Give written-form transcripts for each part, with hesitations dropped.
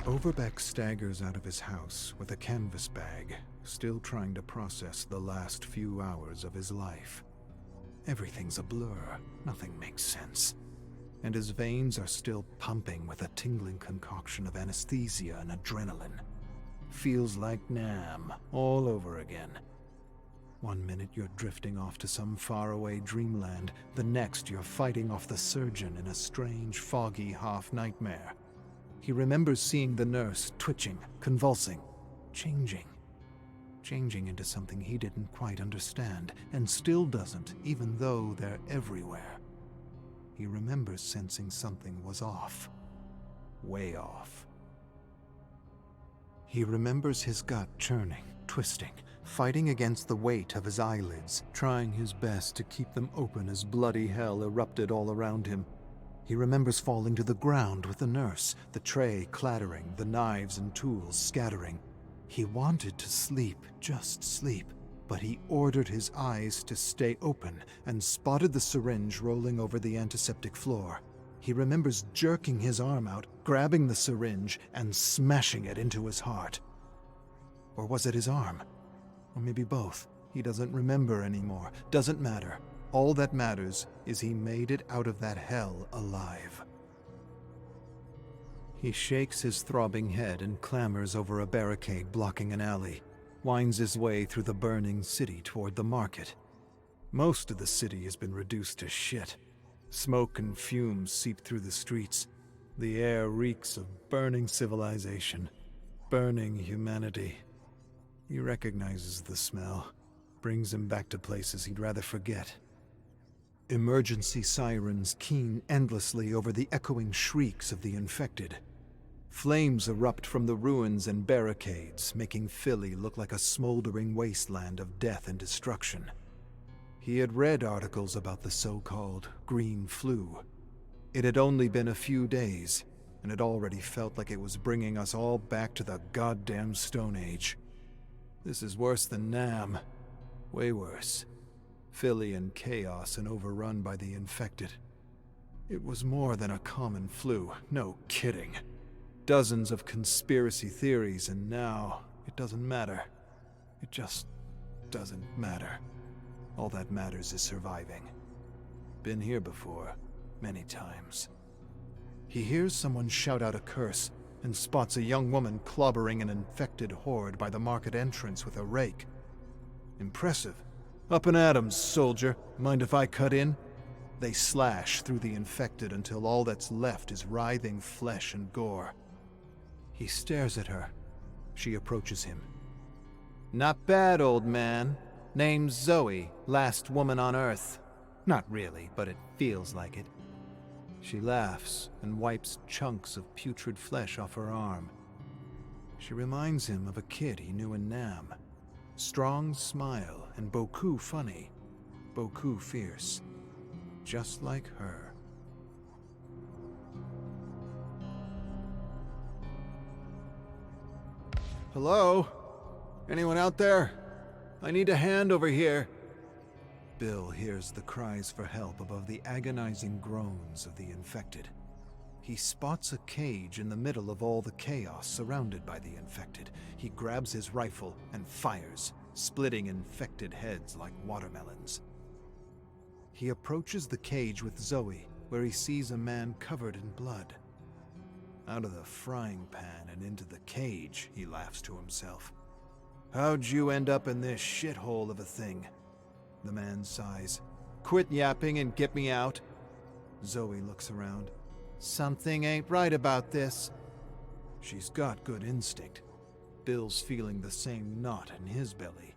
Overbeck staggers out of his house with a canvas bag, still trying to process the last few hours of his life. Everything's a blur, nothing makes sense, and his veins are still pumping with a tingling concoction of anesthesia and adrenaline. Feels like Nam all over again. One minute you're drifting off to some faraway dreamland, the next you're fighting off the surgeon in a strange, foggy half-nightmare. He remembers seeing the nurse twitching, convulsing, changing into something he didn't quite understand, and still doesn't, even though they're everywhere. He remembers sensing something was off. Way off. He remembers his gut churning, twisting, fighting against the weight of his eyelids, trying his best to keep them open as bloody hell erupted all around him. He remembers falling to the ground with the nurse, the tray clattering, the knives and tools scattering. He wanted to sleep, just sleep, but he ordered his eyes to stay open and spotted the syringe rolling over the antiseptic floor. He remembers jerking his arm out, grabbing the syringe, and smashing it into his heart. Or was it his arm? Or maybe both. He doesn't remember anymore. Doesn't matter. All that matters is he made it out of that hell alive. He shakes his throbbing head and clambers over a barricade blocking an alley, winds his way through the burning city toward the market. Most of the city has been reduced to shit. Smoke and fumes seep through the streets. The air reeks of burning civilization, burning humanity. He recognizes the smell, brings him back to places he'd rather forget. Emergency sirens keen endlessly over the echoing shrieks of the infected. Flames erupt from the ruins and barricades, making Philly look like a smoldering wasteland of death and destruction. He had read articles about the so-called green flu. It had only been a few days, and it already felt like it was bringing us all back to the goddamn Stone Age. This is worse than Nam. Way worse. Philly in chaos and overrun by the infected. It was more than a common flu, no kidding. Dozens of conspiracy theories, and now it doesn't matter. It just doesn't matter. All that matters is surviving. Been here before, many times. He hears someone shout out a curse and spots a young woman clobbering an infected horde by the market entrance with a rake. Impressive. Up and at 'em, soldier. Mind if I cut in? They slash through the infected until all that's left is writhing flesh and gore. He stares at her. She approaches him. "Not bad, old man. Name's Zoe, last woman on Earth." Not really, but it feels like it. She laughs and wipes chunks of putrid flesh off her arm. She reminds him of a kid he knew in Nam. Strong smile and beaucoup funny, beaucoup fierce. Just like her. "Hello? Anyone out there? I need a hand over here." Bill hears the cries for help above the agonizing groans of the infected. He spots a cage in the middle of all the chaos surrounded by the infected. He grabs his rifle and fires, splitting infected heads like watermelons. He approaches the cage with Zoe, where he sees a man covered in blood. Out of the frying pan and into the cage, he laughs to himself. "How'd you end up in this shithole of a thing?" The man sighs. "Quit yapping and get me out." Zoe looks around. "Something ain't right about this." She's got good instinct. Bill's feeling the same knot in his belly.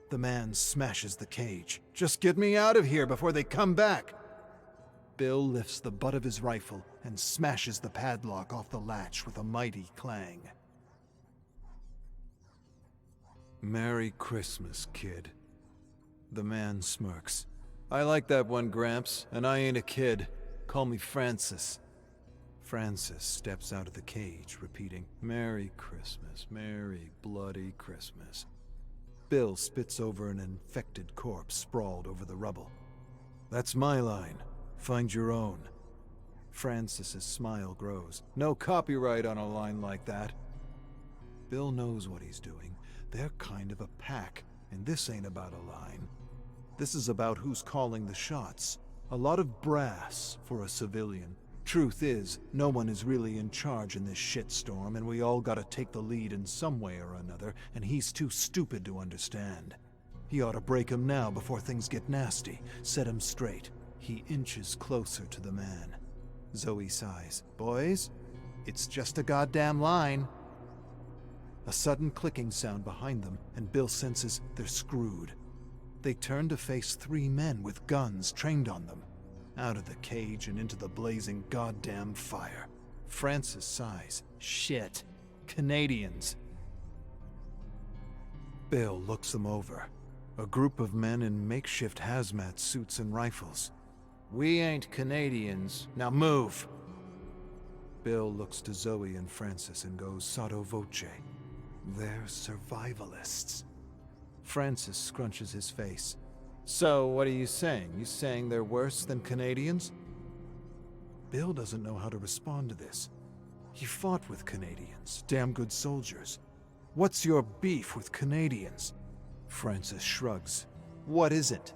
The man smashes the cage. "Just get me out of here before they come back." Bill lifts the butt of his rifle and smashes the padlock off the latch with a mighty clang. "Merry Christmas, kid." The man smirks. "I like that one, Gramps, and I ain't a kid. Call me Francis." Francis steps out of the cage, repeating, "Merry Christmas, Merry bloody Christmas." Bill spits over an infected corpse sprawled over the rubble. "That's my line. Find your own." Francis's smile grows. "No copyright on a line like that." Bill knows what he's doing. They're kind of a pack, and this ain't about a line. This is about who's calling the shots. A lot of brass for a civilian. Truth is, no one is really in charge in this shitstorm, and we all gotta take the lead in some way or another, and he's too stupid to understand. He ought to break him now before things get nasty, set him straight. He inches closer to the man. Zoe sighs. Boys, it's just a goddamn line. A sudden clicking sound behind them, and Bill senses they're screwed. They turn to face 3 men with guns trained on them. Out of the cage and into the blazing goddamn fire. Francis sighs. Shit. Canadians. Bill looks them over. A group of men in makeshift hazmat suits and rifles. We ain't Canadians. Now move! Bill looks to Zoe and Francis and goes sotto voce. They're survivalists. Francis scrunches his face. So, what are you saying? You saying they're worse than Canadians? Bill doesn't know how to respond to this. He fought with Canadians, damn good soldiers. What's your beef with Canadians? Francis shrugs. What is it?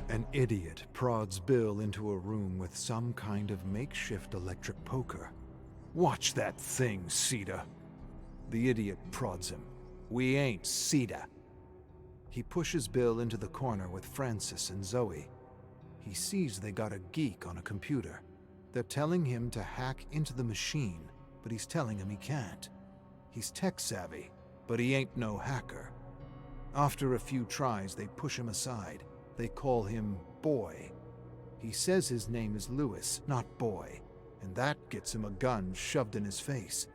An idiot prods Bill into a room with some kind of makeshift electric poker. Watch that thing, Sita. The idiot prods him. We ain't Sita. He pushes Bill into the corner with Francis and Zoe. He sees they got a geek on a computer. They're telling him to hack into the machine, but he's telling him he can't. He's tech-savvy, but he ain't no hacker. After a few tries, they push him aside. They call him Boy. He says his name is Lewis, not Boy, and that gets him a gun shoved in his face.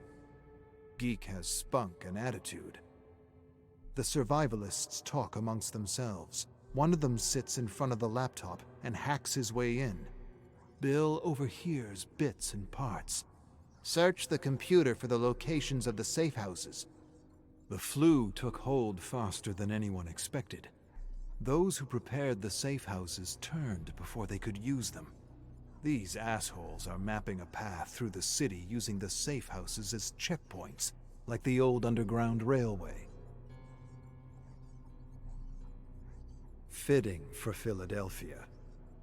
Geek has spunk and attitude. The survivalists talk amongst themselves. One of them sits in front of the laptop and hacks his way in. Bill overhears bits and parts. Search the computer for the locations of the safe houses. The flu took hold faster than anyone expected. Those who prepared the safe houses turned before they could use them. These assholes are mapping a path through the city using the safe houses as checkpoints, like the old Underground Railway. Fitting for Philadelphia.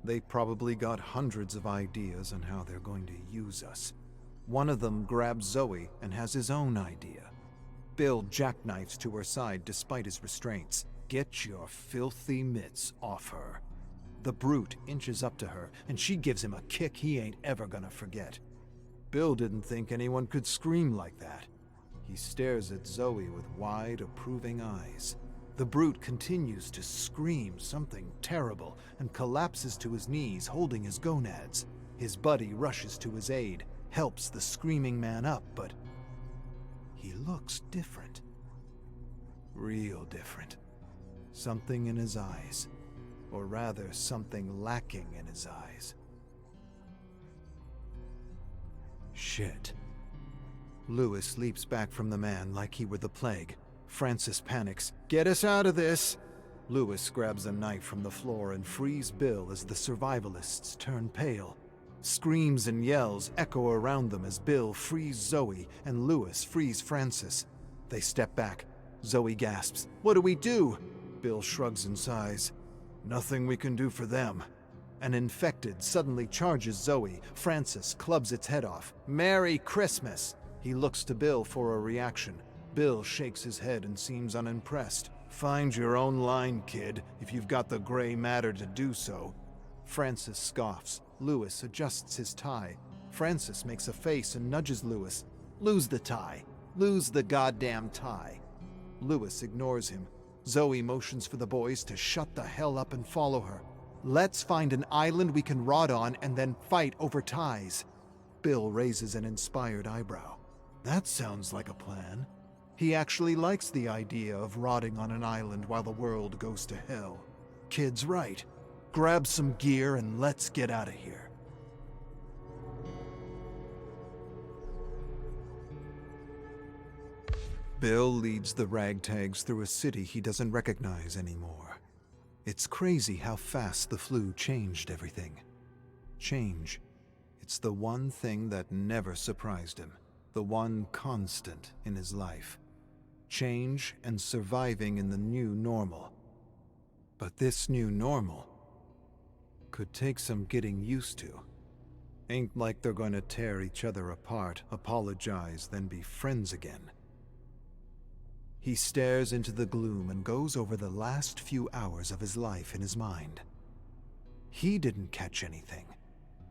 They probably got hundreds of ideas on how they're going to use us. One of them grabs Zoe and has his own idea. Bill jackknifes to her side despite his restraints. Get your filthy mitts off her. The brute inches up to her, and she gives him a kick he ain't ever gonna forget. Bill didn't think anyone could scream like that. He stares at Zoe with wide, approving eyes. The brute continues to scream something terrible and collapses to his knees, holding his gonads. His buddy rushes to his aid, helps the screaming man up, but he looks different. Real different. Something in his eyes. Or rather, something lacking in his eyes. Shit. Lewis leaps back from the man like he were the plague. Francis panics. Get us out of this! Lewis grabs a knife from the floor and frees Bill as the survivalists turn pale. Screams and yells echo around them as Bill frees Zoe and Lewis frees Francis. They step back. Zoe gasps. What do we do? Bill shrugs and sighs. Nothing we can do for them. An infected suddenly charges Zoe. Francis clubs its head off. Merry Christmas! He looks to Bill for a reaction. Bill shakes his head and seems unimpressed. Find your own line, kid, if you've got the gray matter to do so. Francis scoffs. Lewis adjusts his tie. Francis makes a face and nudges Lewis. Lose the tie. Lose the goddamn tie. Lewis ignores him. Zoe motions for the boys to shut the hell up and follow her. Let's find an island we can rot on and then fight over ties. Bill raises an inspired eyebrow. That sounds like a plan. He actually likes the idea of rotting on an island while the world goes to hell. Kid's right. Grab some gear and let's get out of here. Bill leads the ragtags through a city he doesn't recognize anymore. It's crazy how fast the flu changed everything. Change. It's the one thing that never surprised him, the one constant in his life. Change and surviving in the new normal. But this new normal could take some getting used to. Ain't like they're going to tear each other apart, apologize, then be friends again. He stares into the gloom and goes over the last few hours of his life in his mind. He didn't catch anything.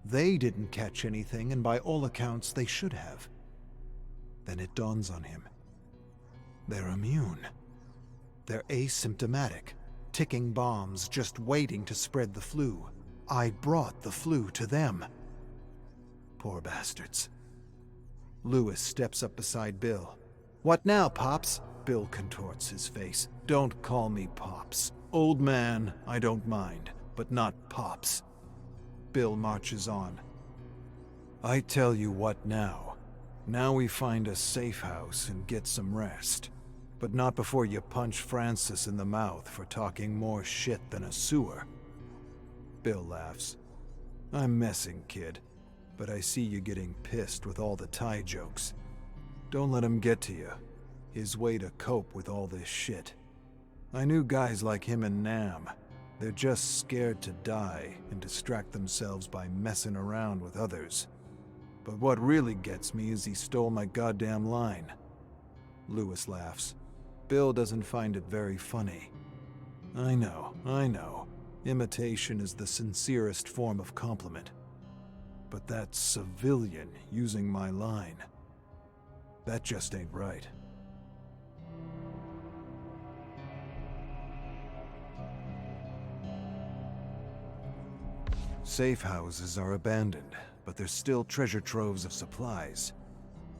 They didn't catch anything, and by all accounts, they should have. Then it dawns on him. They're immune. They're asymptomatic, ticking bombs just waiting to spread the flu. I brought the flu to them. Poor bastards. Lewis steps up beside Bill. What now, Pops? Bill contorts his face. Don't call me Pops. Old man, I don't mind, but not Pops. Bill marches on. I tell you what now. Now we find a safe house and get some rest. But not before you punch Francis in the mouth for talking more shit than a sewer. Bill laughs. I'm messing, kid. But I see you getting pissed with all the Thai jokes. Don't let him get to you. His way to cope with all this shit. I knew guys like him in Nam. They're just scared to die and distract themselves by messing around with others. But what really gets me is he stole my goddamn line. Lewis laughs. Bill doesn't find it very funny. I know. Imitation is the sincerest form of compliment. But that civilian using my line, that just ain't right. Safe houses are abandoned, but there's still treasure troves of supplies.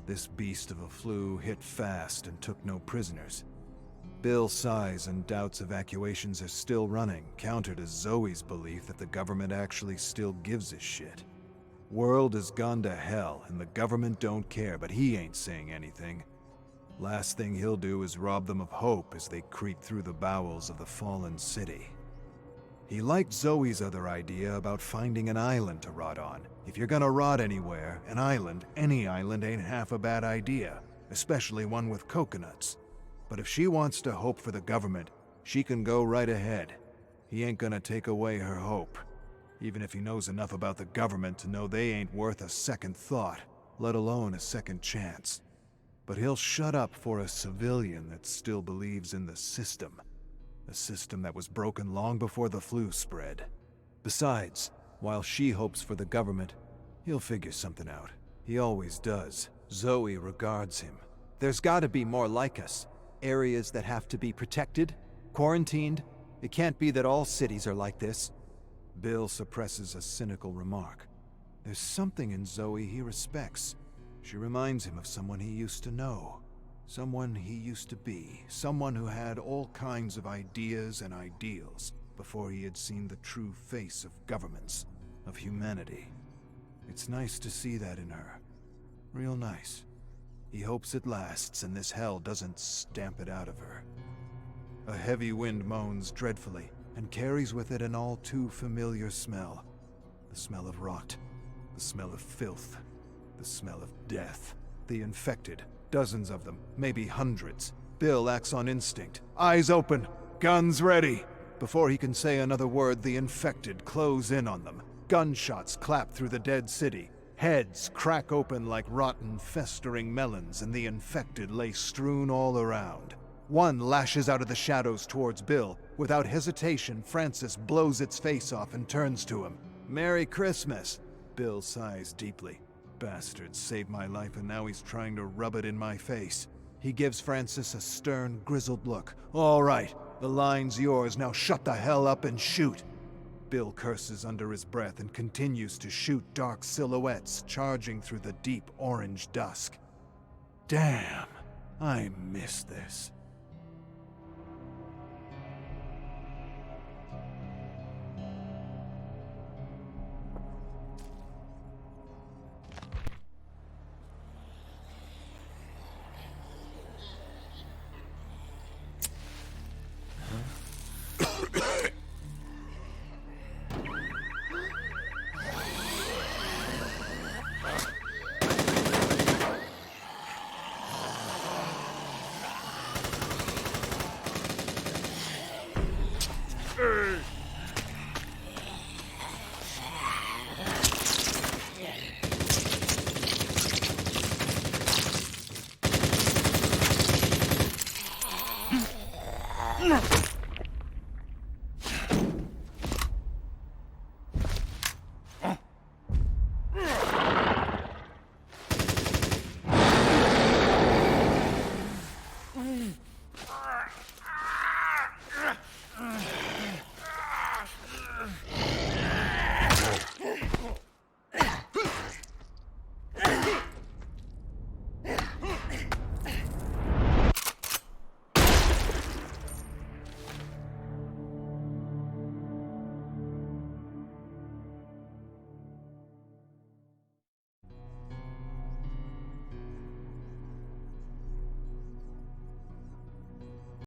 This beast of a flu hit fast and took no prisoners. Bill sighs and doubts evacuations are still running, counter to Zoe's belief that the government actually still gives a shit. World has gone to hell and the government don't care, but he ain't saying anything. Last thing he'll do is rob them of hope as they creep through the bowels of the fallen city. He liked Zoe's other idea about finding an island to rot on. If you're gonna rot anywhere, an island, any island, ain't half a bad idea, especially one with coconuts. But if she wants to hope for the government, she can go right ahead. He ain't gonna take away her hope, even if he knows enough about the government to know they ain't worth a second thought, let alone a second chance. But he'll shut up for a civilian that still believes in the system. A system that was broken long before the flu spread. Besides, while she hopes for the government, he'll figure something out. He always does. Zoe regards him. There's gotta be more like us. Areas that have to be protected, quarantined. It can't be that all cities are like this. Bill suppresses a cynical remark. There's something in Zoe he respects. She reminds him of someone he used to know. Someone he used to be, someone who had all kinds of ideas and ideals before he had seen the true face of governments, of humanity. It's nice to see that in her. Real nice. He hopes it lasts and this hell doesn't stamp it out of her. A heavy wind moans dreadfully and carries with it an all too familiar smell. The smell of rot, the smell of filth, the smell of death, the infected. Dozens of them, maybe hundreds. Bill acts on instinct. Eyes open, guns ready. Before he can say another word, the infected close in on them. Gunshots clap through the dead city. Heads crack open like rotten, festering melons, and the infected lay strewn all around. One lashes out of the shadows towards Bill. Without hesitation, Francis blows its face off and turns to him. Merry Christmas! Bill sighs deeply. Bastard saved my life and now he's trying to rub it in my face. He gives Francis a stern, grizzled look. All right, the line's yours, now shut the hell up and shoot. Bill curses under his breath and continues to shoot dark silhouettes charging through the deep orange dusk. Damn, I miss this.